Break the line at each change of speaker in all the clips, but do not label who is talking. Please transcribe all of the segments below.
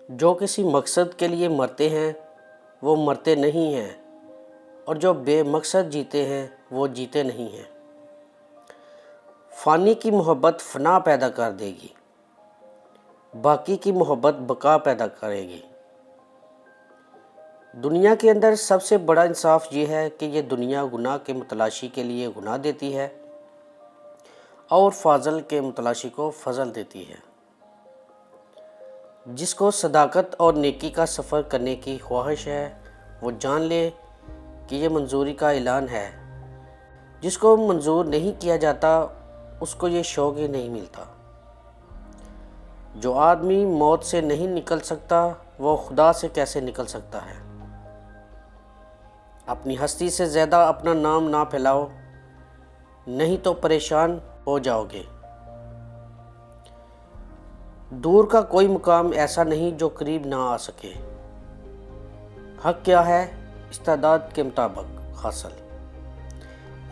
جو کسی مقصد کے لیے مرتے ہیں وہ مرتے نہیں ہیں، اور جو بے مقصد جیتے ہیں وہ جیتے نہیں ہیں۔ فانی کی محبت فنا پیدا کر دے گی، باقی کی محبت بقا پیدا کرے گی۔ دنیا کے اندر سب سے بڑا انصاف یہ ہے کہ یہ دنیا گناہ کے متلاشی کے لیے گناہ دیتی ہے اور فاضل کے متلاشی کو فضل دیتی ہے۔ جس کو صداقت اور نیکی کا سفر کرنے کی خواہش ہے وہ جان لے کہ یہ منظوری کا اعلان ہے۔ جس کو منظور نہیں کیا جاتا اس کو یہ شوق ہی نہیں ملتا۔ جو آدمی موت سے نہیں نکل سکتا وہ خدا سے کیسے نکل سکتا ہے؟ اپنی ہستی سے زیادہ اپنا نام نہ پھیلاؤ، نہیں تو پریشان ہو جاؤ گے۔ دور کا کوئی مقام ایسا نہیں جو قریب نہ آ سکے۔ حق کیا ہے؟ استعداد کے مطابق حاصل۔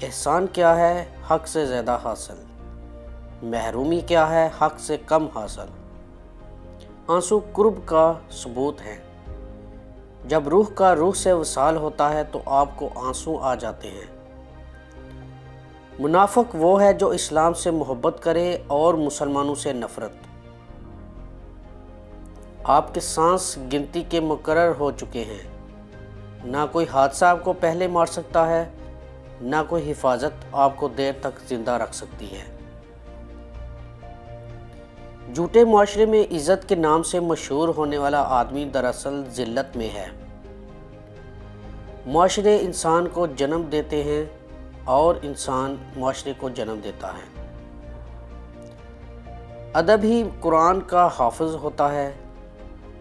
احسان کیا ہے؟ حق سے زیادہ حاصل۔ محرومی کیا ہے؟ حق سے کم حاصل۔ آنسو قرب کا ثبوت ہے۔ جب روح کا روح سے وصال ہوتا ہے تو آپ کو آنسو آ جاتے ہیں۔ منافق وہ ہے جو اسلام سے محبت کرے اور مسلمانوں سے نفرت۔ آپ کے سانس گنتی کے مقرر ہو چکے ہیں۔ نہ کوئی حادثہ آپ کو پہلے مار سکتا ہے، نہ کوئی حفاظت آپ کو دیر تک زندہ رکھ سکتی ہے۔ جھوٹے معاشرے میں عزت کے نام سے مشہور ہونے والا آدمی دراصل ذلت میں ہے۔ معاشرے انسان کو جنم دیتے ہیں اور انسان معاشرے کو جنم دیتا ہے۔ ادب ہی قرآن کا حافظ ہوتا ہے۔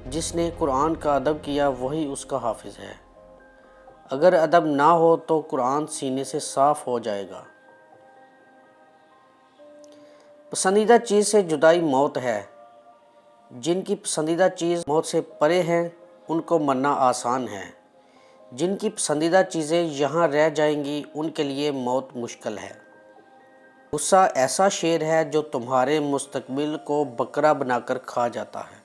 جس نے قرآن کا ادب کیا وہی اس کا حافظ ہے۔ اگر ادب نہ ہو تو قرآن سینے سے صاف ہو جائے گا۔ پسندیدہ چیز سے جدائی موت ہے۔ جن کی پسندیدہ چیز موت سے پرے ہیں ان کو مرنا آسان ہے۔ جن کی پسندیدہ چیزیں یہاں رہ جائیں گی ان کے لیے موت مشکل ہے۔ غصہ ایسا شیر ہے جو تمہارے مستقبل کو بکرا بنا کر کھا جاتا ہے۔